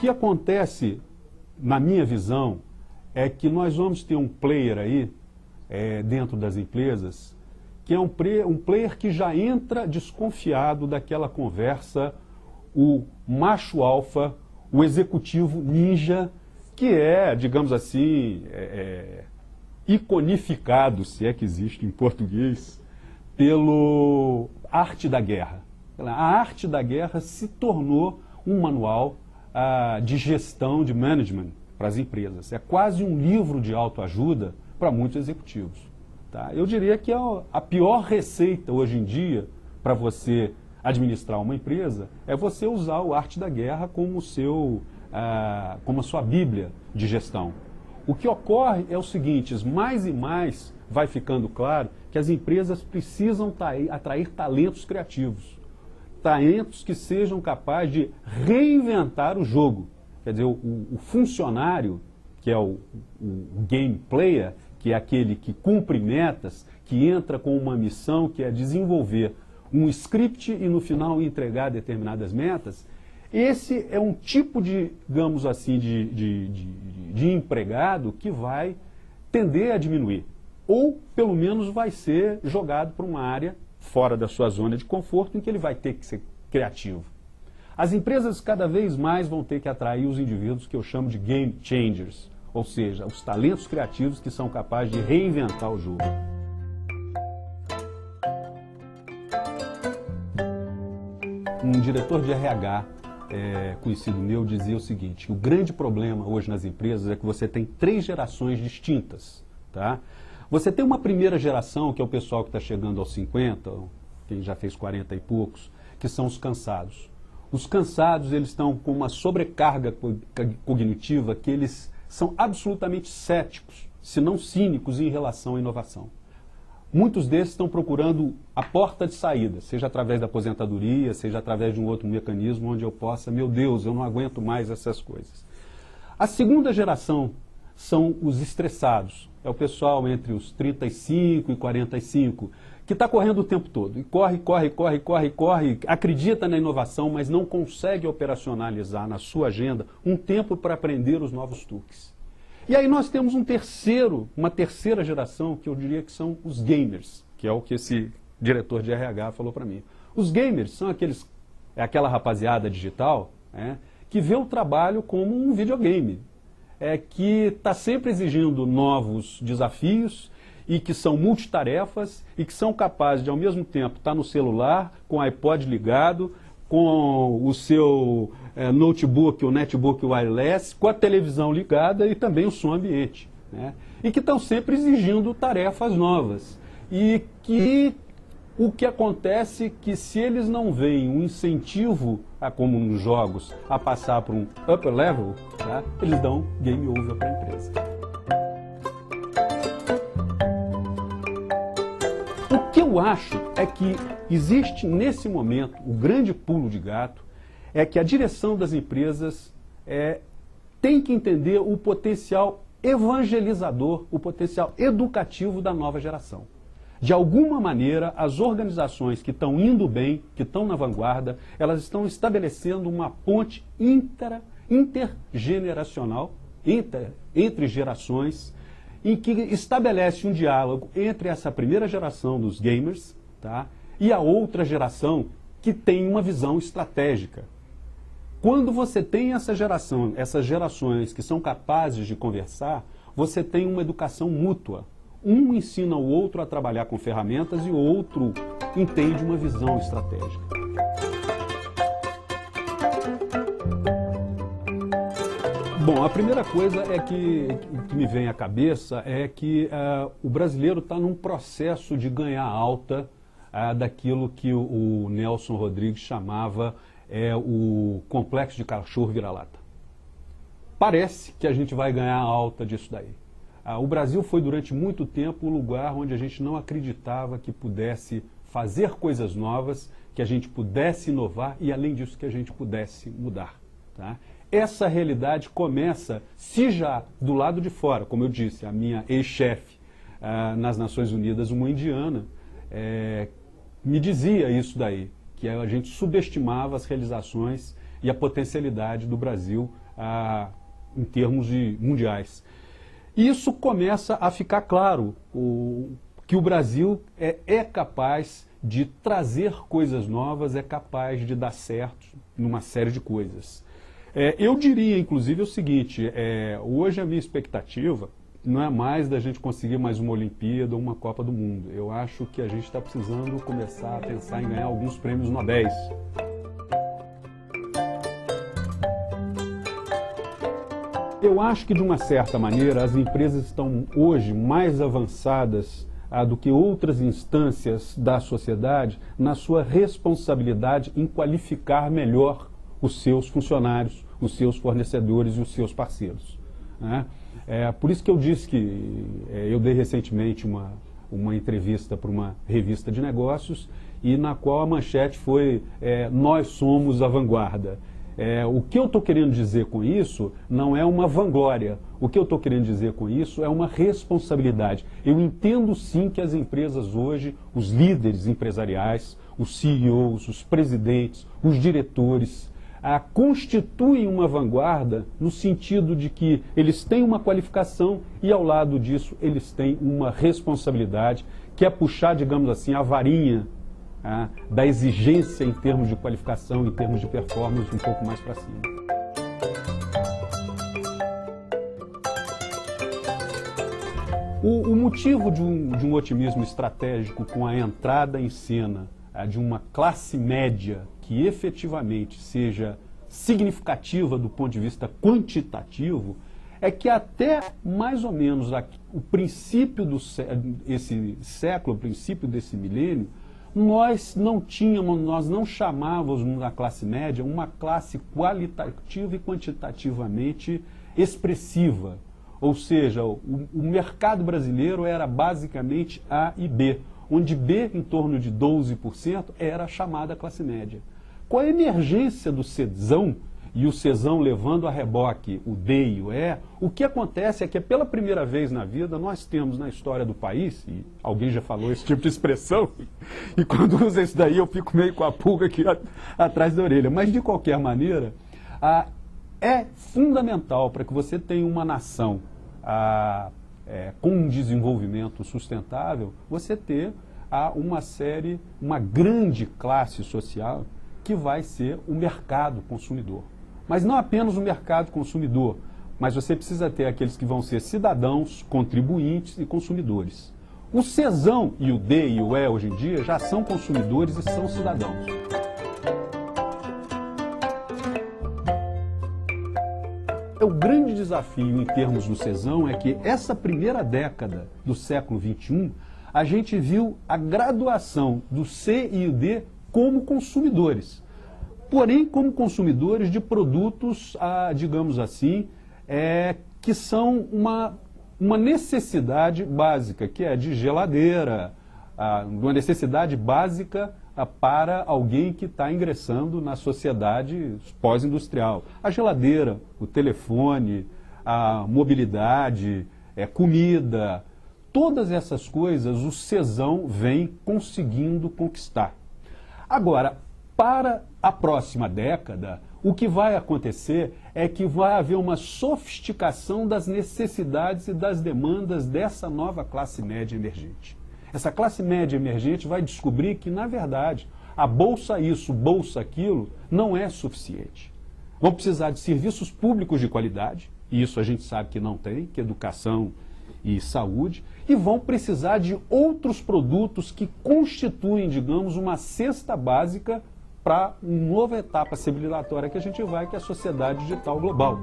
que acontece, na minha visão, é que nós vamos ter um player aí, dentro das empresas, que é um player que já entra desconfiado daquela conversa, o macho alfa, o executivo ninja, que é, digamos assim, iconificado, se é que existe em português, pelo arte da guerra. A arte da guerra se tornou um manual de gestão, de management para as empresas. É quase um livro de autoajuda para muitos executivos. Tá? Eu diria que a pior receita hoje em dia para você administrar uma empresa é você usar o arte da guerra como como a sua bíblia de gestão. O que ocorre é o seguinte: mais e mais vai ficando claro que as empresas precisam atrair talentos criativos, talentos que sejam capazes de reinventar o jogo. Quer dizer, o funcionário, que é o game player, que é aquele que cumpre metas, que entra com uma missão que é desenvolver um script e no final entregar determinadas metas, esse é um tipo de, digamos assim, de empregado que vai tender a diminuir. Ou, pelo menos, vai ser jogado para uma área fora da sua zona de conforto em que ele vai ter que ser criativo. As empresas cada vez mais vão ter que atrair os indivíduos que eu chamo de game changers, ou seja, os talentos criativos que são capazes de reinventar o jogo. Um diretor de RH conhecido meu dizia o seguinte: o grande problema hoje nas empresas é que você tem 3 gerações distintas. Tá? Você tem uma primeira geração, que é o pessoal que está chegando aos 50, quem já fez 40 e poucos, que são os cansados. Os cansados, eles estão com uma sobrecarga cognitiva que eles são absolutamente céticos, se não cínicos, em relação à inovação. Muitos desses estão procurando a porta de saída, seja através da aposentadoria, seja através de um outro mecanismo onde eu possa, meu Deus, eu não aguento mais essas coisas. A segunda geração são os estressados. É o pessoal entre os 35 e 45, que está correndo o tempo todo. E corre, acredita na inovação, mas não consegue operacionalizar na sua agenda um tempo para aprender os novos truques. E aí nós temos uma terceira geração, que eu diria que são os gamers, que é o que esse diretor de RH falou para mim. Os gamers são aquela rapaziada digital que vê o trabalho como um videogame, que está sempre exigindo novos desafios e que são multitarefas e que são capazes de, ao mesmo tempo, estar no celular, com o iPod ligado, com o seu notebook, o netbook wireless, com a televisão ligada e também o som ambiente. Né? E que estão sempre exigindo tarefas novas. E que o que acontece é que, se eles não veem um incentivo, como nos jogos, a passar para um upper level, tá? Eles dão game over para a empresa. O que eu acho é que existe nesse momento o grande pulo de gato, é que a direção das empresas tem que entender o potencial evangelizador, o potencial educativo da nova geração. De alguma maneira, as organizações que estão indo bem, que estão na vanguarda, elas estão estabelecendo uma ponte intergeneracional, entre gerações, em que estabelece um diálogo entre essa primeira geração dos gamers, tá, e a outra geração que tem uma visão estratégica. Quando você tem essas gerações que são capazes de conversar, você tem uma educação mútua. Um ensina o outro a trabalhar com ferramentas e o outro entende uma visão estratégica. Bom, a primeira coisa que me vem à cabeça é que o brasileiro está num processo de ganhar alta daquilo que o Nelson Rodrigues chamava o complexo de cachorro vira-lata. Parece que a gente vai ganhar alta disso daí. O Brasil foi durante muito tempo o lugar onde a gente não acreditava que pudesse fazer coisas novas, que a gente pudesse inovar e, além disso, que a gente pudesse mudar. Tá? Essa realidade começa, se já do lado de fora, como eu disse, a minha ex-chefe nas Nações Unidas, uma indiana, me dizia isso daí, que a gente subestimava as realizações e a potencialidade do Brasil em termos mundiais. Isso começa a ficar claro, que o Brasil é capaz de trazer coisas novas, é capaz de dar certo numa série de coisas. Eu diria, inclusive, o seguinte, hoje a minha expectativa não é mais da gente conseguir mais uma Olimpíada ou uma Copa do Mundo. Eu acho que a gente está precisando começar a pensar em ganhar alguns prêmios Nobel. Eu acho que, de uma certa maneira, as empresas estão hoje mais avançadas do que outras instâncias da sociedade na sua responsabilidade em qualificar melhor os seus funcionários, os seus fornecedores e os seus parceiros, né? Por isso que eu disse que eu dei recentemente uma entrevista para uma revista de negócios e na qual a manchete foi nós somos a vanguarda. O que eu estou querendo dizer com isso não é uma vanglória. O que eu estou querendo dizer com isso é uma responsabilidade. Eu entendo sim que as empresas hoje, os líderes empresariais, os CEOs, os presidentes, os diretores, constituem uma vanguarda no sentido de que eles têm uma qualificação e, ao lado disso, eles têm uma responsabilidade que é puxar, digamos assim, a varinha da exigência em termos de qualificação, em termos de performance, um pouco mais para cima. O motivo de um otimismo estratégico com a entrada em cena de uma classe média que efetivamente seja significativa do ponto de vista quantitativo é que até mais ou menos o princípio desse século, o princípio desse milênio, nós não chamávamos na classe média uma classe qualitativa e quantitativamente expressiva. Ou seja, o mercado brasileiro era basicamente A e B, onde B, em torno de 12%, era a chamada classe média. Com a emergência do Czão, e o Czão levando a reboque o D e o E, o que acontece é que pela primeira vez na vida nós temos na história do país, e alguém já falou esse tipo de expressão, e quando usa isso daí eu fico meio com a pulga aqui atrás da orelha, mas de qualquer maneira, é fundamental para que você tenha uma nação com um desenvolvimento sustentável, você ter uma grande classe social que vai ser o mercado consumidor. Mas não apenas o mercado consumidor, mas você precisa ter aqueles que vão ser cidadãos, contribuintes e consumidores. O Czão e o D e o E hoje em dia já são consumidores e são cidadãos. O grande desafio em termos do Czão é que essa primeira década do século XXI, a gente viu a graduação do C e o D como consumidores. Porém, como consumidores de produtos, digamos assim, que são uma necessidade básica, que é de geladeira, uma necessidade básica para alguém que está ingressando na sociedade pós-industrial. A geladeira, o telefone, a mobilidade, comida, todas essas coisas o Czão vem conseguindo conquistar. Agora, para a próxima década, o que vai acontecer é que vai haver uma sofisticação das necessidades e das demandas dessa nova classe média emergente. Essa classe média emergente vai descobrir que, na verdade, a bolsa isso, bolsa aquilo, não é suficiente. Vão precisar de serviços públicos de qualidade, e isso a gente sabe que não tem, que é educação e saúde, e vão precisar de outros produtos que constituem, digamos, uma cesta básica para uma nova etapa civilizatória que a gente vai, que é a sociedade digital global.